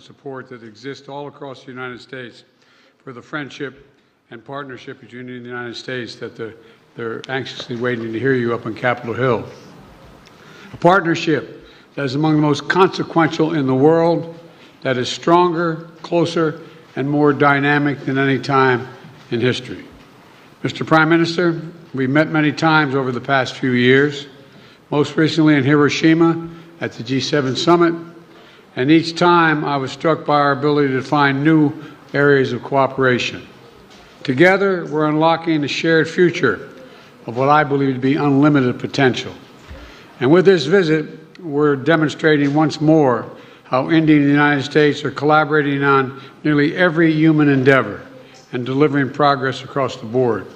support that exists all across the United States for the friendship and partnership between India and the United States that they're anxiously waiting to hear you up on Capitol Hill. A partnership that is among the most consequential in the world, that is stronger, closer, and more dynamic than any time in history. Mr. Prime Minister, we've met many times over the past few years, most recently in Hiroshima at the G7 summit, and each time I was struck by our ability to find new areas of cooperation. Together, we're unlocking a shared future of what I believe to be unlimited potential. And with this visit, we're demonstrating once more how India and the United States are collaborating on nearly every human endeavor and delivering progress across the board.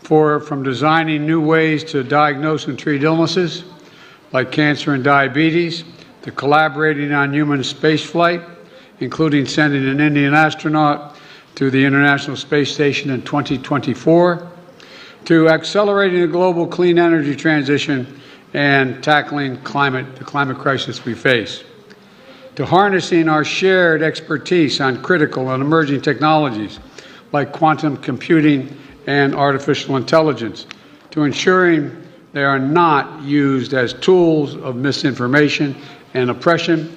From designing new ways to diagnose and treat illnesses like cancer and diabetes, to collaborating on human spaceflight, including sending an Indian astronaut to the International Space Station in 2024, to accelerating the global clean energy transition and tackling the climate crisis we face, to harnessing our shared expertise on critical and emerging technologies like quantum computing and artificial intelligence, to ensuring they are not used as tools of misinformation and oppression.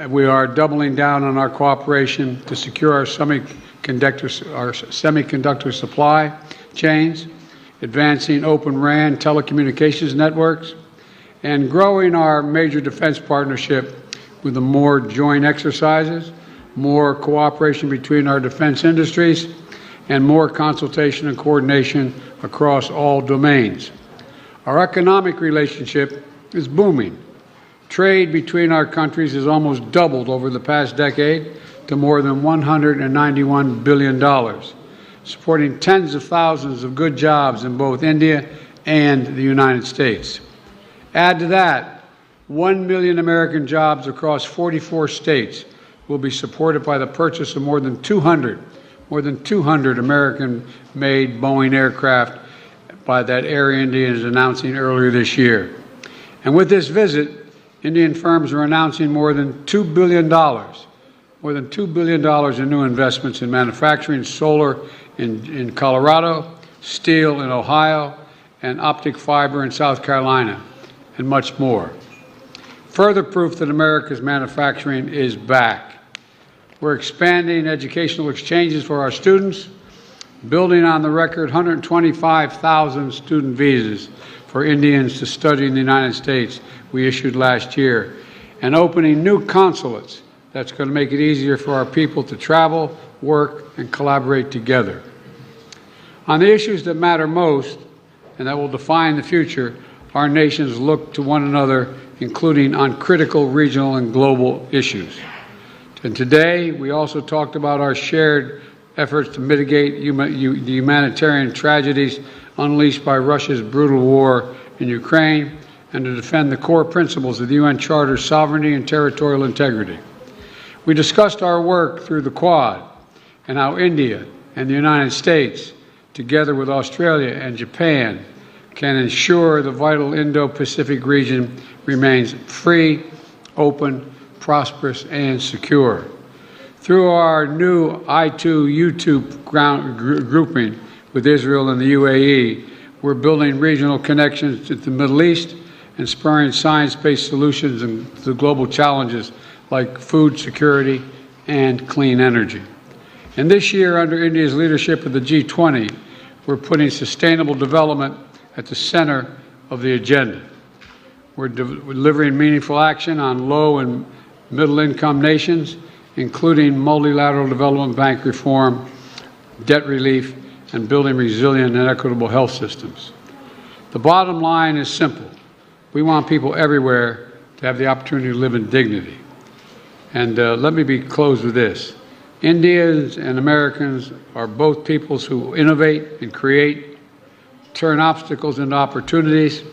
We are doubling down on our cooperation to secure our semiconductor supply chains, advancing Open RAN telecommunications networks, and growing our major defense partnership with more joint exercises, more cooperation between our defense industries, and more consultation and coordination across all domains. Our economic relationship is booming. Trade between our countries has almost doubled over the past decade to more than $191 billion, supporting tens of thousands of good jobs in both India and the United States. Add to that, 1 million American jobs across 44 states will be supported by the purchase of more than 200 American-made Boeing aircraft by that Air India is announcing earlier this year. And with this visit, Indian firms are announcing more than $2 billion in new investments in manufacturing, solar in Colorado, steel in Ohio, and optic fiber in South Carolina, and much more. Further proof that America's manufacturing is back. We're expanding educational exchanges for our students, building on the record 125,000 student visas for Indians to study in the United States we issued last year, and opening new consulates that's going to make it easier for our people to travel, work, and collaborate together. On the issues that matter most and that will define the future, our nations look to one another, including on critical regional and global issues. And today, we also talked about our shared efforts to mitigate the humanitarian tragedies unleashed by Russia's brutal war in Ukraine and to defend the core principles of the UN Charter's sovereignty and territorial integrity. We discussed our work through the Quad and how India and the United States, together with Australia and Japan, can ensure the vital Indo-Pacific region remains free, open, prosperous, and secure. Through our new I2U2 grouping with Israel and the UAE, we're building regional connections to the Middle East and spurring science-based solutions to global challenges like food security and clean energy. And this year, under India's leadership of the G20, we're putting sustainable development at the center of the agenda. We're delivering meaningful action on low and middle-income nations, including multilateral development bank reform, debt relief, and building resilient and equitable health systems. The bottom line is simple. We want people everywhere to have the opportunity to live in dignity. And let me close with this. Indians and Americans are both peoples who innovate and create, turn obstacles into opportunities,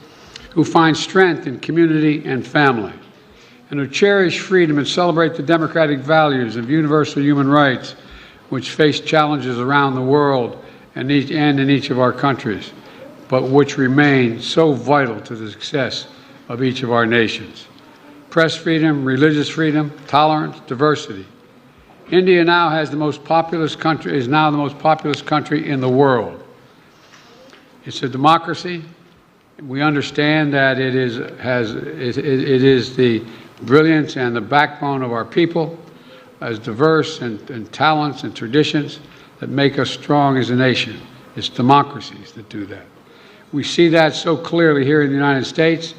who find strength in community and family, and who cherish freedom and celebrate the democratic values of universal human rights which face challenges around the world and in each of our countries, but which remain so vital to the success of each of our nations. press freedom, religious freedom, tolerance, diversity. India now has the most populous country, is now the most populous country in the world. It's a democracy. We understand that it is the brilliance and the backbone of our people, as diverse and talents and traditions that make us strong as a nation. It's democracies that do that. We see that so clearly here in the United States,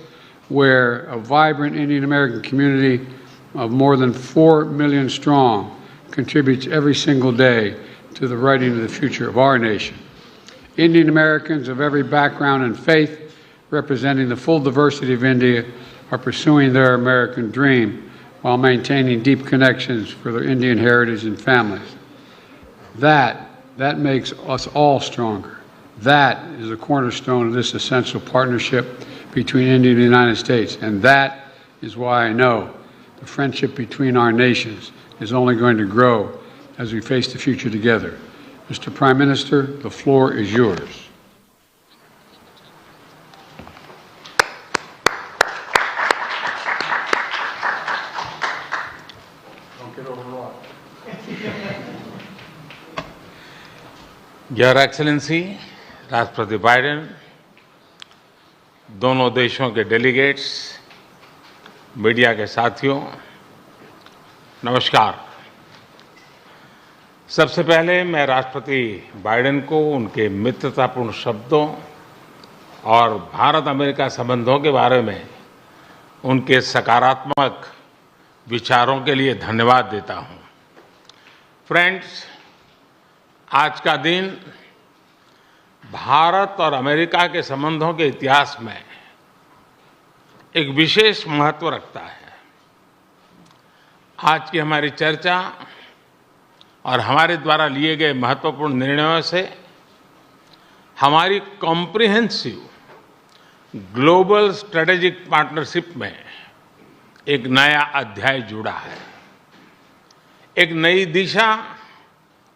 where a vibrant Indian American community of more than 4 million strong contributes every single day to the writing of the future of our nation. Indian Americans of every background and faith, representing the full diversity of India, are pursuing their American dream while maintaining deep connections for their Indian heritage and families. That makes us all stronger. That is the cornerstone of this essential partnership between India and the United States. And that is why I know the friendship between our nations is only going to grow as we face the future together. Mr. Prime Minister, the floor is yours. Don't get overwrought. Your Excellency, राष्ट्रपति Biden, दोनों देशों के delegates, media के साथियों, नमस्कार। सबसे पहले मैं राष्ट्रपति बाइडेन को उनके मित्रतापूर्ण शब्दों और भारत अमेरिका संबंधों के बारे में उनके सकारात्मक विचारों के लिए धन्यवाद देता हूं। फ्रेंड्स, आज का दिन भारत और अमेरिका के संबंधों के इतिहास में एक विशेष महत्व रखता है। आज की हमारी चर्चा और हमारे द्वारा लिए गए महत्वपूर्ण निर्णयों से हमारी कॉम्प्रिहेंसिव ग्लोबल स्ट्रेटेजिक पार्टनरशिप में एक नया अध्याय जुड़ा है। एक नई दिशा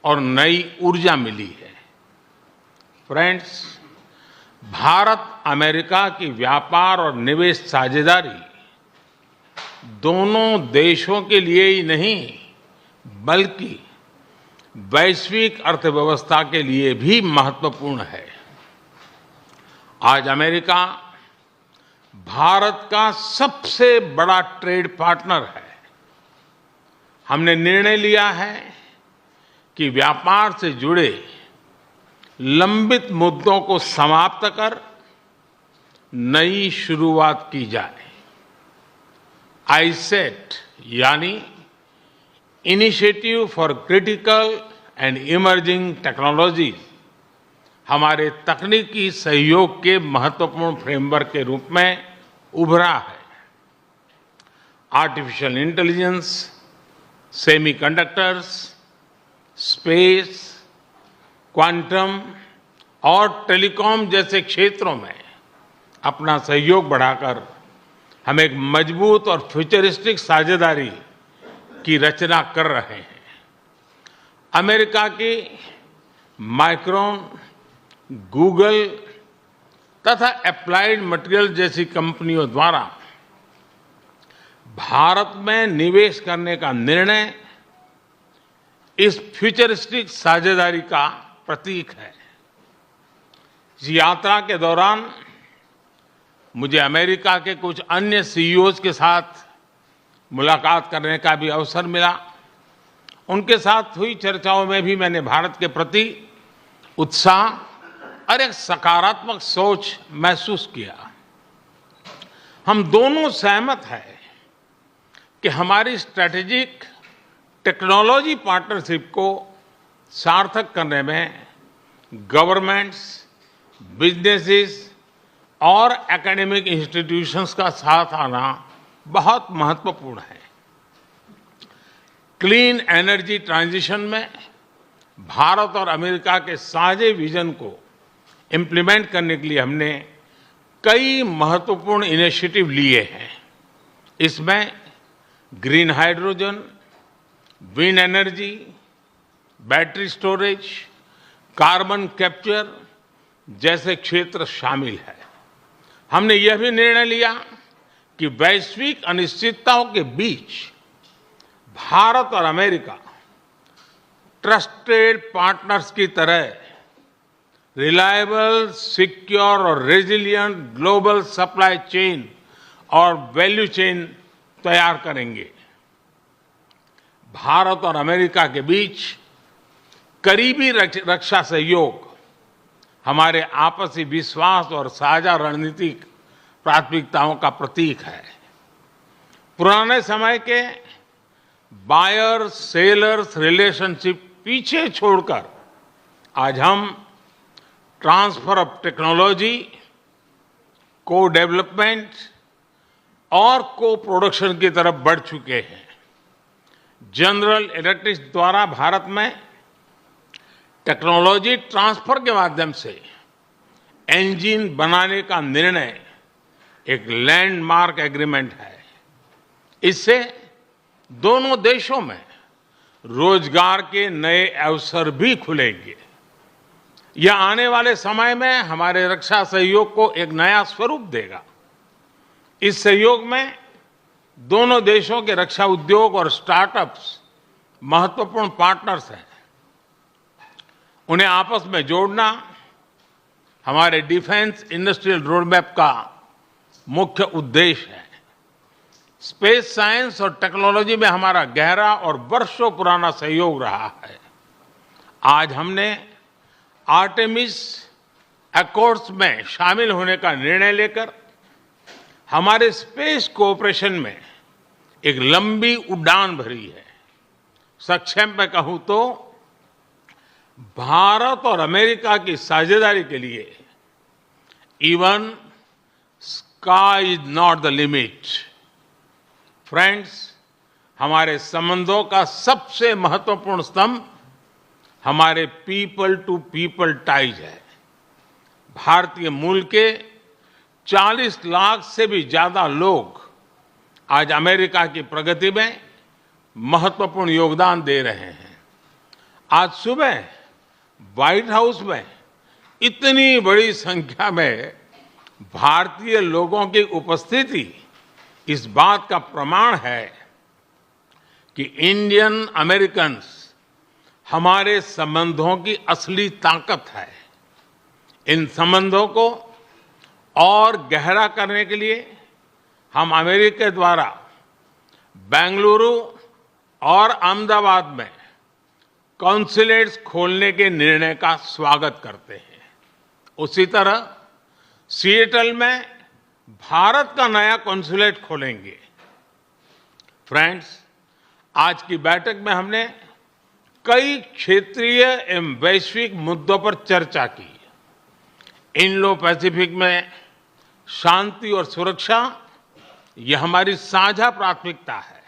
और नई ऊर्जा मिली है। फ्रेंड्स, भारत अमेरिका की व्यापार और निवेश साझेदारी दोनों देशों के लिए ही नहीं बल्कि वैश्विक अर्थव्यवस्था के लिए भी महत्वपूर्ण है। आज अमेरिका भारत का सबसे बड़ा ट्रेड पार्टनर है। हमने निर्णय लिया है कि व्यापार से जुड़े लंबित मुद्दों को समाप्त कर नई शुरुआत की जाए। आईसेट यानी initiative for critical and emerging technology हमारे तकनीकी सहयोग के महत्वपूर्ण फ्रेमवर्क के रूप में उभरा है। Artificial intelligence, semiconductors, space, quantum और टेलीकॉम जैसे क्षेत्रों में अपना सहयोग बढ़ाकर हम एक मजबूत और फ्यूचरिस्टिक साझेदारी की रचना कर रहे हैं। अमेरिका की माइक्रोन, गूगल तथा एप्लाइड मटेरियल जैसी कंपनियों द्वारा भारत में निवेश करने का निर्णय इस फ्यूचरिस्टिक साझेदारी का प्रतीक है। इस यात्रा के दौरान मुझे अमेरिका के कुछ अन्य सीईओज के साथ मुलाकात करने का भी अवसर मिला। उनके साथ हुई चर्चाओं में भी मैंने भारत के प्रति उत्साह और एक सकारात्मक सोच महसूस किया। हम दोनों सहमत हैं कि हमारी स्ट्रैटेजिक टेक्नोलॉजी पार्टनरशिप को सार्थक करने में गवर्नमेंट्स, बिजनेसेस और एकेडमिक इंस्टीट्यूशंस का साथ आना बहुत महत्वपूर्ण है। क्लीन एनर्जी ट्रांजिशन में भारत और अमेरिका के साझे विजन को इम्प्लीमेंट करने के लिए हमने कई महत्वपूर्ण इनिशिएटिव लिए हैं। इसमें green hydrogen, wind energy, battery storage, carbon capture जैसे क्षेत्र शामिल है। हमने यह भी निर्णय लिया कि वैश्विक अनिश्चितताओं के बीच भारत और अमेरिका ट्रस्टेड पार्टनर्स की तरह रिलायबल, सिक्योर और रेजिलिएंट ग्लोबल सप्लाई चेन और वैल्यू चेन तैयार करेंगे। भारत और अमेरिका के बीच करीबी रक्षा सहयोग हमारे आपसी विश्वास और साझा रणनीतिक प्राथमिकताओं का प्रतीक है। पुराने समय के बायर सेलर्स रिलेशनशिप पीछे छोड़कर आज हम ट्रांसफर ऑफ टेक्नोलॉजी, को डेवलपमेंट और को प्रोडक्शन की तरफ बढ़ चुके हैं। जनरल इलेक्ट्रिक द्वारा भारत में टेक्नोलॉजी ट्रांसफर के माध्यम से इंजन बनाने का निर्णय एक लैंडमार्क एग्रीमेंट है। इससे दोनों देशों में रोजगार के नए अवसर भी खुलेंगे। यह आने वाले समय में हमारे रक्षा सहयोग को एक नया स्वरूप देगा। इस सहयोग में दोनों देशों के रक्षा उद्योग और स्टार्टअप्स महत्वपूर्ण पार्टनर्स हैं। उन्हें आपस में जोड़ना हमारे डिफेंस इंडस्ट्रियल रोडमैप का मुख्य उद्देश्य है। स्पेस साइंस और टेक्नोलॉजी में हमारा गहरा और वर्षों पुराना सहयोग रहा है। आज हमने आर्टेमिस अकॉर्ड्स में शामिल होने का निर्णय लेकर हमारे स्पेस कोऑपरेशन में एक लंबी उड़ान भरी है। संक्षेप में कहूं तो भारत और अमेरिका की साझेदारी के लिए even sky is not the limit. Friends, हमारे संबंधों का सबसे महत्वपूर्ण स्तंभ हमारे पीपल टू पीपल टाइज है। भारतीय मूल के 40 लाख से भी ज्यादा लोग आज अमेरिका की प्रगति में महत्वपूर्ण योगदान दे रहे हैं। आज सुबह व्हाइट हाउस में इतनी बड़ी संख्या में भारतीय लोगों की उपस्थिति इस बात का प्रमाण है कि इंडियन अमेरिकन्स हमारे संबंधों की असली ताकत है। इन संबंधों को और गहरा करने के लिए हम अमेरिका द्वारा बेंगलुरु और अहमदाबाद में कॉन्सुलेट्स खोलने के निर्णय का स्वागत करते हैं। उसी तरह सिएटल में भारत का नया कॉन्सुलेट खोलेंगे। फ्रेंड्स, आज की बैठक में हमने कई क्षेत्रीय एवं वैश्विक मुद्दों पर चर्चा की। इंडो पैसिफिक में शांति और सुरक्षा यह हमारी साझा प्राथमिकता है।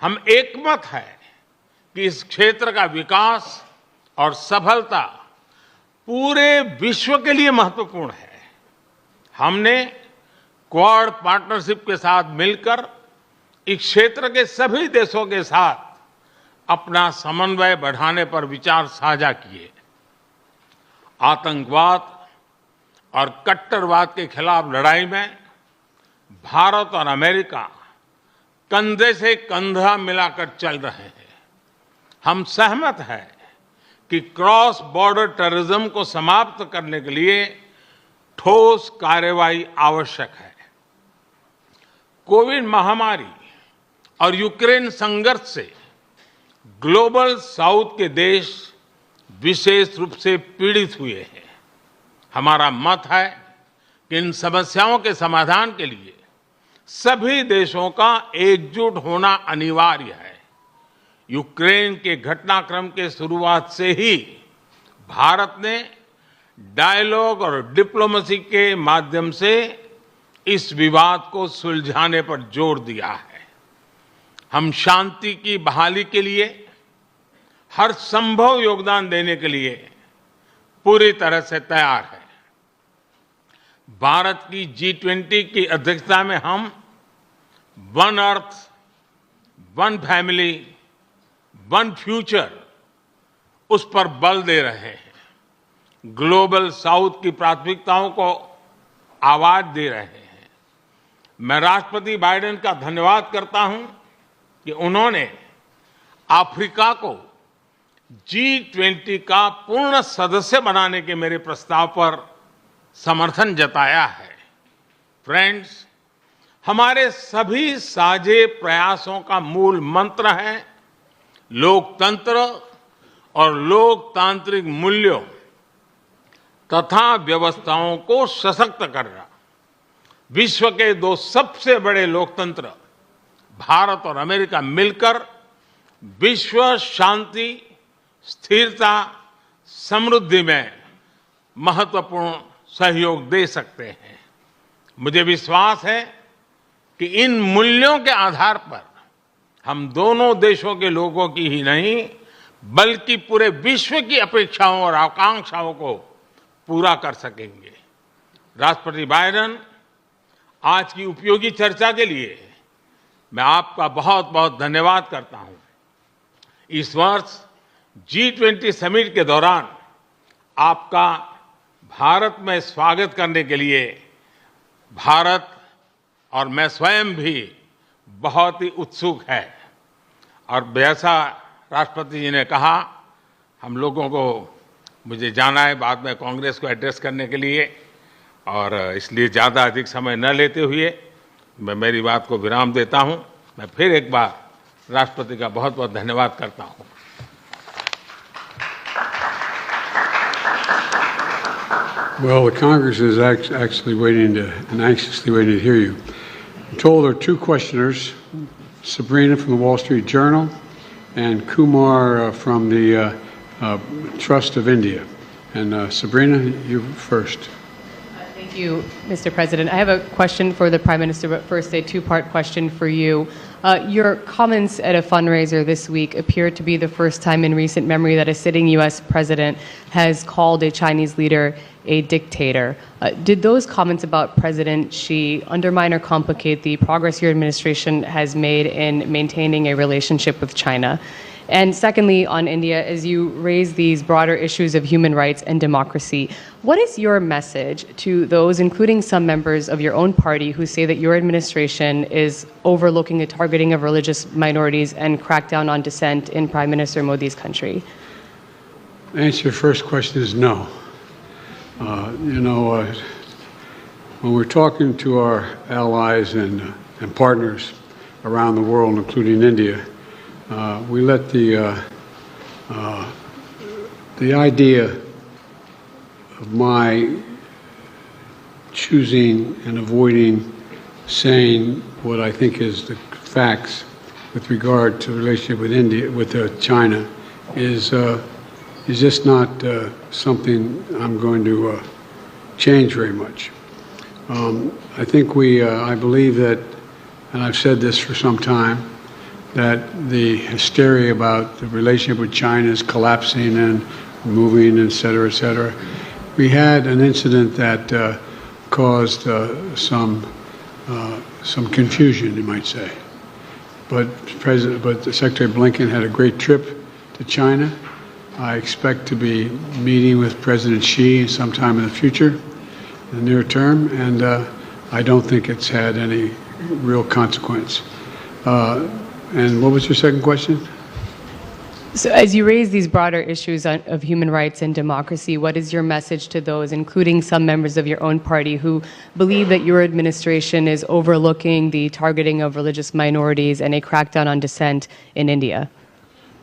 हम एकमत हैं कि इस क्षेत्र का विकास और सफलता पूरे विश्व के लिए महत्वपूर्ण है। हमने क्वाड पार्टनरशिप के साथ मिलकर इस क्षेत्र के सभी देशों के साथ अपना समन्वय बढ़ाने पर विचार साझा किए। आतंकवाद और कट्टरवाद के खिलाफ लड़ाई में भारत और अमेरिका कंधे से कंधा मिलाकर चल रहे हैं। हम सहमत हैं कि क्रॉस बॉर्डर टेररिज्म को समाप्त करने के लिए ठोस कार्रवाई आवश्यक है। कोविड महामारी और यूक्रेन संघर्ष से ग्लोबल साउथ के देश विशेष रूप से पीड़ित हुए हैं। हमारा मत है कि इन समस्याओं के समाधान के लिए सभी देशों का एकजुट होना अनिवार्य है। यूक्रेन के घटनाक्रम के शुरुआत से ही भारत ने डायलॉग और डिप्लोमेसी के माध्यम से इस विवाद को सुलझाने पर जोर दिया है। हम शांति की बहाली के लिए हर संभव योगदान देने के लिए पूरी तरह से तैयार हैं। भारत की G20 की अध्यक्षता में हम one earth, one family, one future उस पर बल दे रहे हैं। ग्लोबल साउथ की प्राथमिकताओं को आवाज दे रहे हैं। मैं राष्ट्रपति बाइडेन का धन्यवाद करता हूं कि उन्होंने अफ्रीका को G20 का पूर्ण सदस्य बनाने के मेरे प्रस्ताव पर समर्थन जताया है। फ्रेंड्स, हमारे सभी साझे प्रयासों का मूल मंत्र है लोकतंत्र और लोकतांत्रिक मूल्यों तथा व्यवस्थाओं को सशक्त करना। विश्व के दो सबसे बड़े लोकतंत्र भारत और अमेरिका मिलकर विश्व शांति, स्थिरता, समृद्धि में महत्वपूर्ण सहयोग दे सकते हैं। मुझे विश्वास है कि इन मूल्यों के आधार पर हम दोनों देशों के लोगों की ही नहीं बल्कि पूरे विश्व की अपेक्षाओं और आकांक्षाओं को पूरा कर सकेंगे। राष्ट्रपति बाइडेन, आज की उपयोगी चर्चा के लिए मैं आपका बहुत बहुत धन्यवाद करता हूं। इस वर्ष G20 समिट के दौरान आपका भारत में स्वागत करने के लिए भारत और मैं स्वयं भी बहुत ही उत्सुक है। और जैसा राष्ट्रपति जी ने कहा, हम लोगों को मुझे जाना है बाद में कांग्रेस को एड्रेस करने के लिए, और इसलिए ज़्यादा अधिक समय न लेते हुए मैं मेरी बात को विराम देता हूं। मैं फिर एक बार राष्ट्रपति का बहुत बहुत धन्यवाद करता हूं। Well, the Congress is actually waiting to, and anxiously waiting to hear you. I'm told there are two questioners, Sabrina from the Wall Street Journal and Kumar from the Trust of India. And Sabrina, you first. Thank you, Mr. President. I have a question for the Prime Minister, but first a two-part question for you. Your comments at a fundraiser this week appear to be the first time in recent memory that a sitting U.S. president has called a Chinese leader a dictator. Did those comments about President Xi undermine or complicate the progress your administration has made in maintaining a relationship with China? And secondly, on India, as you raise these broader issues of human rights and democracy, what is your message to those, including some members of your own party, who say that your administration is overlooking the targeting of religious minorities and crackdown on dissent in Prime Minister Modi's country? The answer to your first question is no. When we're talking to our allies and partners around the world, including India, we let the idea of my choosing and avoiding saying what I think is the facts with regard to the relationship with India, with China, is just not something I'm going to change very much. I think I believe that, and I've said this for some time, that the hysteria about the relationship with China is collapsing and moving, et cetera, et cetera. We had an incident that caused some confusion, you might say. But Secretary Blinken had a great trip to China. I expect to be meeting with President Xi sometime in the future, in the near term, and I don't think it's had any real consequence. And what was your second question? So as you raise these broader issues of human rights and democracy, what is your message to those, including some members of your own party, who believe that your administration is overlooking the targeting of religious minorities and a crackdown on dissent in India?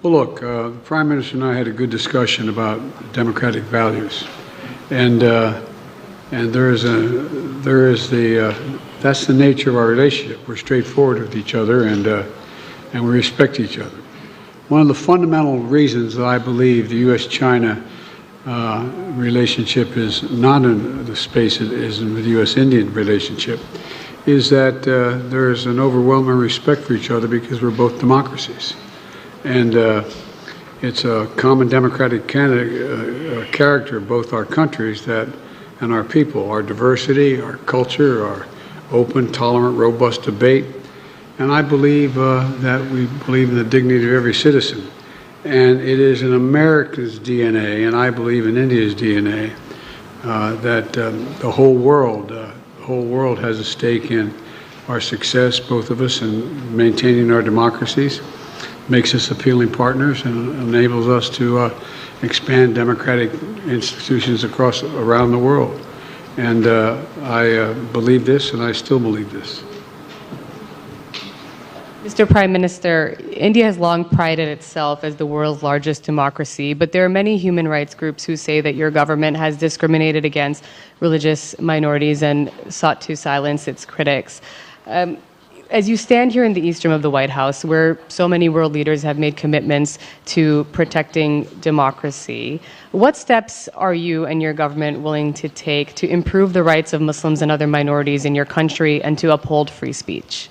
Well, look, the Prime Minister and I had a good discussion about democratic values, and that's the nature of our relationship. We're straightforward with each other, and we respect each other. One of the fundamental reasons that I believe the U.S.-China relationship is not in the space it is in the U.S.-Indian relationship is that there is an overwhelming respect for each other because we're both democracies. And it's a common democratic character of both our countries and our people, our diversity, our culture, our open, tolerant, robust debate. And I believe that we believe in the dignity of every citizen. And it is in America's DNA, and I believe in India's DNA, that the whole world has a stake in our success, both of us, in maintaining our democracies, makes us appealing partners, and enables us to expand democratic institutions around the world. And I believe this, and I still believe this. Mr. Prime Minister, India has long prided itself as the world's largest democracy, but there are many human rights groups who say that your government has discriminated against religious minorities and sought to silence its critics. As you stand here in the east room of the White House, where so many world leaders have made commitments to protecting democracy, what steps are you and your government willing to take to improve the rights of Muslims and other minorities in your country and to uphold free speech?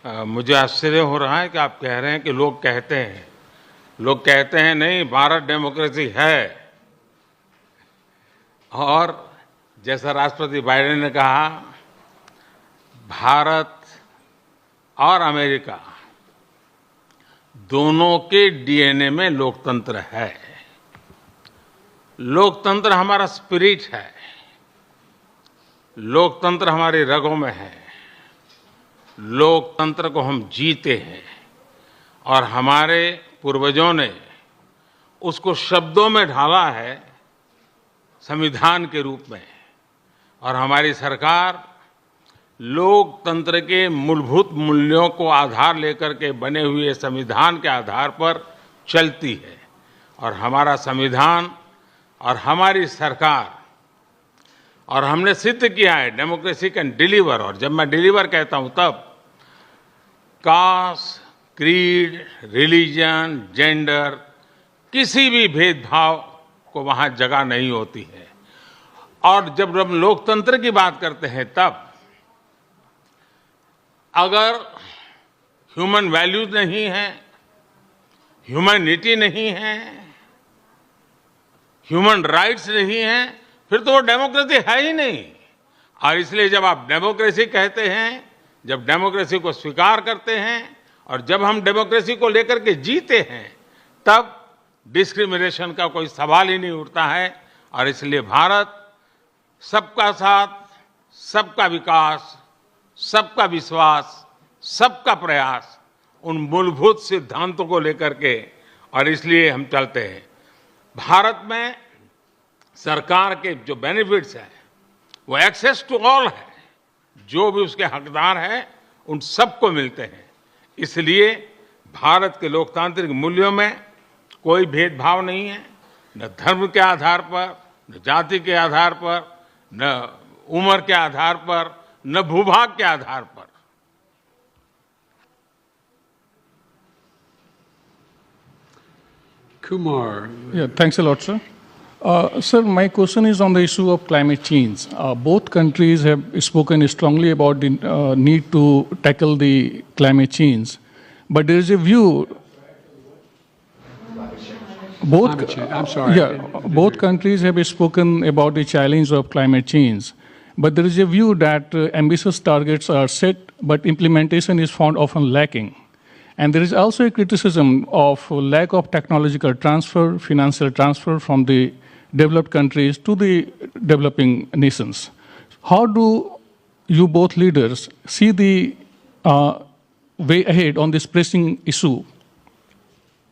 मुझे आश्चर्य हो रहा है कि आप कह रहे हैं कि लोग कहते हैं नहीं, भारत डेमोक्रेसी है। और जैसा राष्ट्रपति बाइडेन ने कहा, भारत और अमेरिका दोनों के डीएनए में लोकतंत्र है। लोकतंत्र हमारा स्पिरिट है, लोकतंत्र हमारी रगों में है, लोकतंत्र को हम जीते हैं और हमारे पूर्वजों ने उसको शब्दों में ढाला है संविधान के रूप में। और हमारी सरकार लोकतंत्र के मूलभूत मूल्यों को आधार लेकर के बने हुए संविधान के आधार पर चलती है। और हमारा संविधान और हमारी सरकार, और हमने सिद्ध किया है डेमोक्रेसी कैन डिलीवर। और जब मैं डिलीवर कहता हूं तब कास्ट, क्रीड, रिलीजन, जेंडर, किसी भी भेदभाव को वहां जगह नहीं होती है। और जब हम लोकतंत्र की बात करते हैं तब अगर ह्यूमन वैल्यूज नहीं है, ह्यूमैनिटी नहीं है, ह्यूमन राइट्स नहीं है, फिर तो वो डेमोक्रेसी है ही नहीं। और इसलिए जब आप डेमोक्रेसी कहते हैं, जब डेमोक्रेसी को स्वीकार करते हैं और जब हम डेमोक्रेसी को लेकर के जीते हैं, तब डिस्क्रिमिनेशन का कोई सवाल ही नहीं उठता है। और इसलिए भारत सबका साथ, सबका विकास, सबका विश्वास, सबका प्रयास, उन मूलभूत सिद्धांतों को लेकर के, और इसलिए हम चलते हैं। भारत में सरकार के जो बेनिफिट्स हैं वो एक्सेस टू ऑल है, जो भी उसके हकदार हैं उन सबको मिलते हैं। इसलिए भारत के लोकतांत्रिक मूल्यों में कोई भेदभाव नहीं है, न धर्म के आधार पर, न जाति के आधार पर, न उम्र के आधार पर, न भूभाग के आधार पर। Kumar. Yeah, thanks a lot, sir. Sir, my question is on the issue of climate change. Both countries have spoken strongly about the need to tackle the climate change, but there is a view. Climate change. I'm sorry. Yeah, both countries have spoken about the challenge of climate change, but there is a view that ambitious targets are set, but implementation is found often lacking. And there is also a criticism of lack of technological transfer, financial transfer from the developed countries to the developing nations. How do you both leaders see the way ahead on this pressing issue?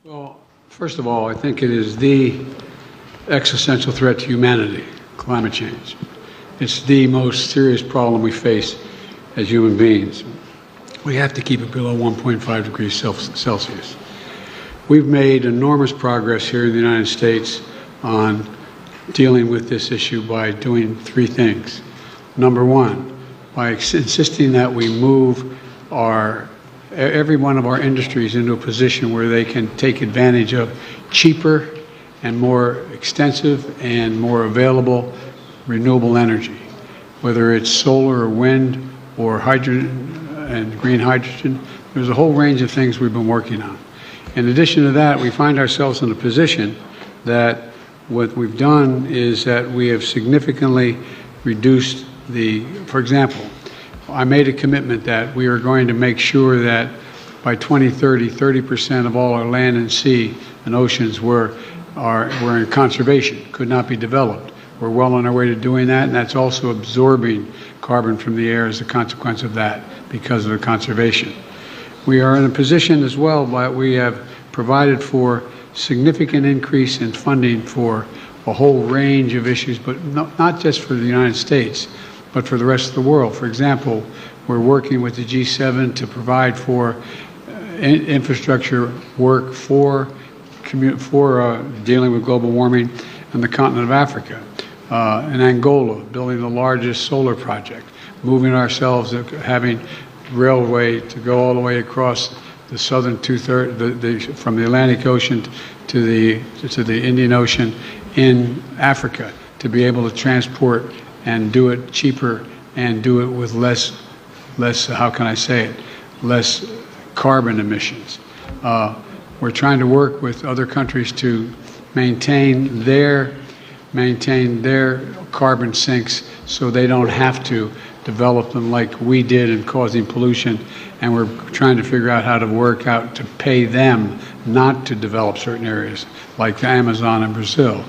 Well, first of all, I think it is the existential threat to humanity, climate change. It's the most serious problem we face as human beings. We have to keep it below 1.5 degrees Celsius. We've made enormous progress here in the United States on dealing with this issue by doing three things. Number one, by insisting that we move every one of our industries into a position where they can take advantage of cheaper and more extensive and more available renewable energy, whether it's solar or wind or hydrogen and green hydrogen. There's a whole range of things we've been working on. In addition to that, we find ourselves in a position that what we've done is that we have significantly reduced for example, I made a commitment that we are going to make sure that by 2030, 30% of all our land and sea and oceans were were in conservation, could not be developed. We're well on our way to doing that, and that's also absorbing carbon from the air as a consequence of that because of the conservation. We are in a position as well, but we have provided for significant increase in funding for a whole range of issues, but not just for the United States, but for the rest of the world. For example, we're working with the G7 to provide for infrastructure work for dealing with global warming on the continent of Africa. In Angola, building the largest solar project, moving ourselves, having railway to go all the way across the southern two-thirds, from the Atlantic Ocean to the Indian Ocean in Africa, to be able to transport and do it cheaper and do it with less, how can I say it, less carbon emissions. We're trying to work with other countries to maintain their carbon sinks so they don't have to develop them like we did in causing pollution, and we're trying to figure out how to work out to pay them not to develop certain areas like the Amazon and Brazil.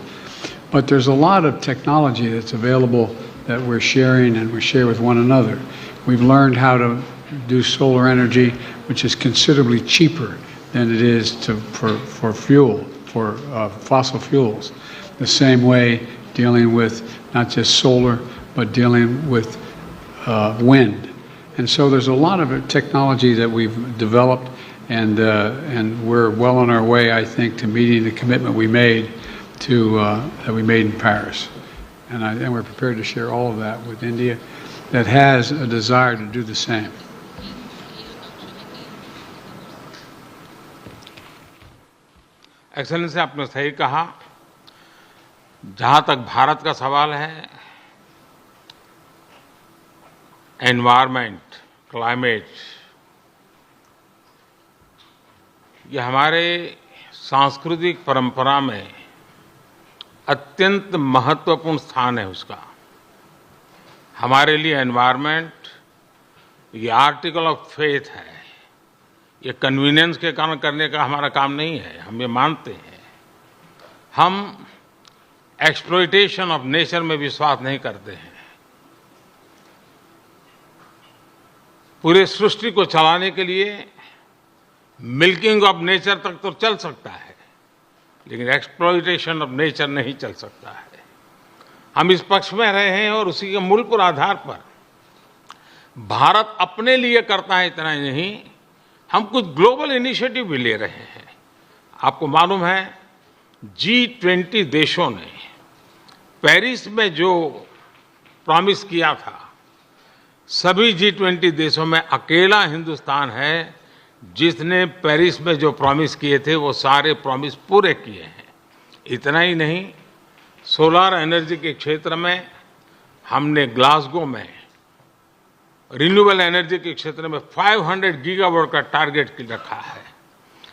But there's a lot of technology that's available that we're sharing and we share with one another. We've learned how to do solar energy, which is considerably cheaper than it is for fuel, for fossil fuels. The same way dealing with not just solar, but dealing with wind. And so there's a lot of technology that we've developed, and we're well on our way, I think, to meeting the commitment we made that we made in Paris. And we're prepared to share all of that with India that has a desire to do the same. Excellency, आपने सही कहा। जहां तक भारत का सवाल है, environment, climate, ये हमारे सांस्कृतिक परंपरा में अत्यंत महत्वपूर्ण स्थान है उसका। हमारे लिए एनवायरमेंट ये आर्टिकल ऑफ फेथ है। ये कन्वीनियंस के कारण करने का हमारा काम नहीं है, हम ये मानते हैं। हम एक्सप्लॉइटेशन ऑफ नेचर में विश्वास नहीं करते हैं। पूरे सृष्टि को चलाने के लिए मिल्किंग ऑफ नेचर तक तो चल सकता है, लेकिन एक्सप्लॉइटेशन ऑफ नेचर नहीं चल सकता है। हम इस पक्ष में रहे हैं और उसी के मूलभूत आधार पर भारत अपने लिए करता है, इतना ही नहीं, हम कुछ ग्लोबल इनिशिएटिव भी ले रहे हैं। आपको मालूम है, G20 देशों ने पेरिस में जो प्रॉमिस किया था, सभी G20 देशों में अकेला हिंदुस्तान है जिसने पेरिस में जो प्रॉमिस किए थे वो सारे प्रॉमिस पूरे किए हैं। इतना ही नहीं, सोलर एनर्जी के क्षेत्र में हमने ग्लासगो में रिन्यूएबल एनर्जी के क्षेत्र में 500 गीगावाट का टारगेट रखा है।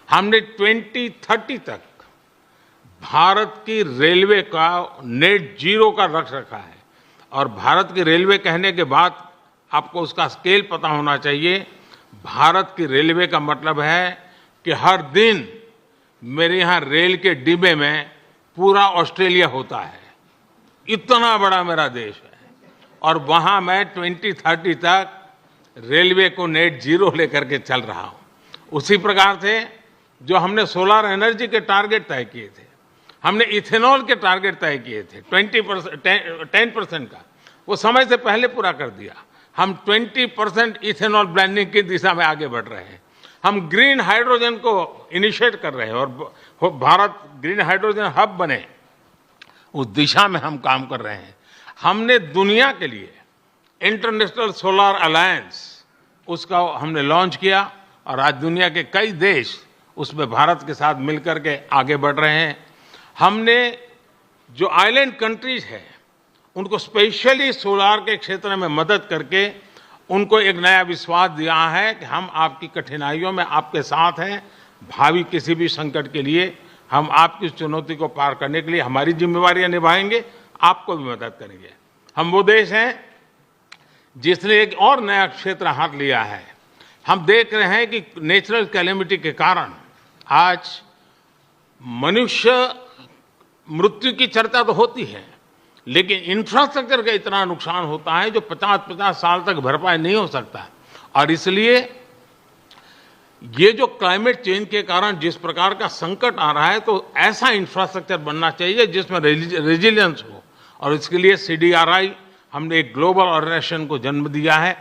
हमने 2030 तक भारत की रेलवे का नेट जीरो का लक्ष्य रखा है। और भारत की रेलवे कहने के बाद आपको उसका स्केल पता होना चाहिए। भारत की रेलवे का मतलब है कि हर दिन मेरे यहाँ रेल के डिब्बे में पूरा ऑस्ट्रेलिया होता है। इतना बड़ा मेरा देश है और वहाँ मैं 2030 तक रेलवे को नेट जीरो लेकर के चल रहा हूँ। उसी प्रकार से जो हमने सोलर एनर्जी के टारगेट तय किए थे, हमने इथेनॉल के टारगेट तय किए थे 10% का, वो समय से पहले पूरा कर दिया। हम 20% इथेनॉल ब्लेंडिंग की दिशा में आगे बढ़ रहे हैं। हम ग्रीन हाइड्रोजन को इनिशिएट कर रहे हैं और भारत ग्रीन हाइड्रोजन हब बने, उस दिशा में हम काम कर रहे हैं। हमने दुनिया के लिए इंटरनेशनल सोलर अलायंस उसका हमने लॉन्च किया और आज दुनिया के कई देश उसमें भारत के साथ मिलकर के आगे बढ़ रहे हैं। हमने जो आइलैंड कंट्रीज है उनको स्पेशली सोलार के क्षेत्र में मदद करके उनको एक नया विश्वास दिया है कि हम आपकी कठिनाइयों में आपके साथ हैं। भावी किसी भी संकट के लिए हम आपकी चुनौती को पार करने के लिए हमारी जिम्मेवारियां निभाएंगे, आपको भी मदद करेंगे। हम वो देश हैं जिसने एक और नया क्षेत्र हाथ लिया है। हम देख रहे हैं कि नेचुरल कैलेमिटी के कारण आज मनुष्य मृत्यु की चर्चा तो होती है, लेकिन इंफ्रास्ट्रक्चर का इतना नुकसान होता है जो 50-50 साल तक भरपाई नहीं हो सकता। और इसलिए ये जो क्लाइमेट चेंज के कारण जिस प्रकार का संकट आ रहा है, तो ऐसा इंफ्रास्ट्रक्चर बनना चाहिए जिसमें रेजिलियंस हो, और इसके लिए CDRI हमने एक ग्लोबल ऑर्गेनाइजेशन को जन्म दिया है।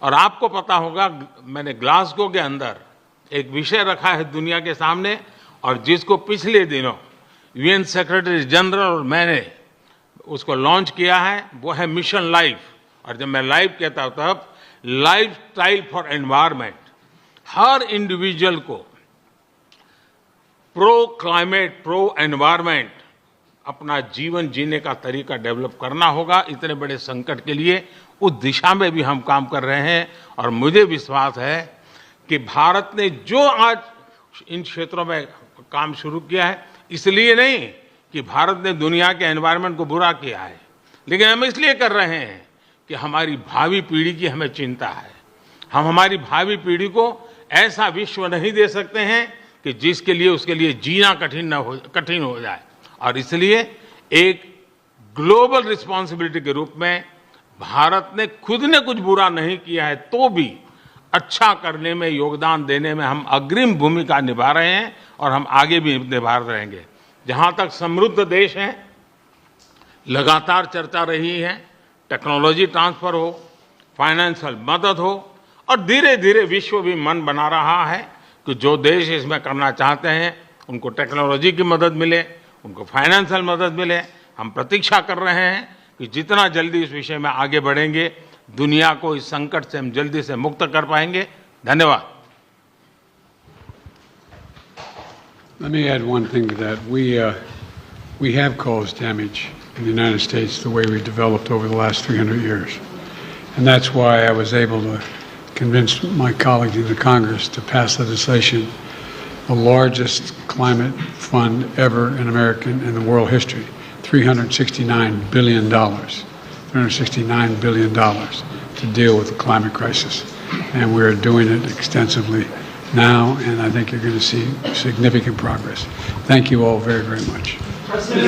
और आपको पता होगा, मैंने ग्लासगो के अंदर एक विषय रखा है दुनिया के सामने, और जिसको पिछले दिनों UN सेक्रेटरी जनरल और मैंने उसको लॉन्च किया है, वो है मिशन लाइफ। और जब मैं लाइफ कहता हूं तब life style for environment. Her individual को प्रो क्लाइमेट, प्रो एनवायरमेंट अपना जीवन जीने का तरीका डेवलप करना होगा। इतने बड़े संकट के लिए उस दिशा में भी हम काम कर रहे हैं, और मुझे विश्वास है कि भारत ने जो आज इन क्षेत्रों में काम शुरू किया है, इसलिए नहीं कि भारत ने दुनिया के एनवायरनमेंट को बुरा किया है, लेकिन हम इसलिए कर रहे हैं कि हमारी भावी पीढ़ी की हमें चिंता है। हम हमारी भावी पीढ़ी को ऐसा विश्व नहीं दे सकते हैं कि जिसके लिए उसके लिए जीना कठिन हो जाए। और इसलिए एक ग्लोबल रिस्पॉन्सिबिलिटी के रूप में भारत ने खुद ने कुछ बुरा नहीं किया है, तो भी अच्छा करने में, योगदान देने में हम अग्रिम भूमिका निभा रहे हैं, और हम आगे भी निभा रहेंगे। जहां तक समृद्ध देश हैं, लगातार चर्चा रही है, टेक्नोलॉजी ट्रांसफर हो, फाइनेंशियल मदद हो, और धीरे धीरे विश्व भी मन बना रहा है कि जो देश इसमें करना चाहते हैं उनको टेक्नोलॉजी की मदद मिले, उनको फाइनेंशियल मदद मिले। हम प्रतीक्षा कर रहे हैं कि जितना जल्दी इस विषय में आगे बढ़ेंगे, दुनिया को इस संकट से हम जल्दी से मुक्त कर पाएंगे। धन्यवाद। Let me add one thing to that. We have caused damage in the United States the way we developed over the last 300 years. And that's why I was able to convince my colleagues in the Congress to pass legislation, the largest climate fund ever in American and the world history, $369 billion. $369 billion to deal with the climate crisis. And we're doing it extensively now, and I think you're going to see significant progress. Thank you all very, very much. President,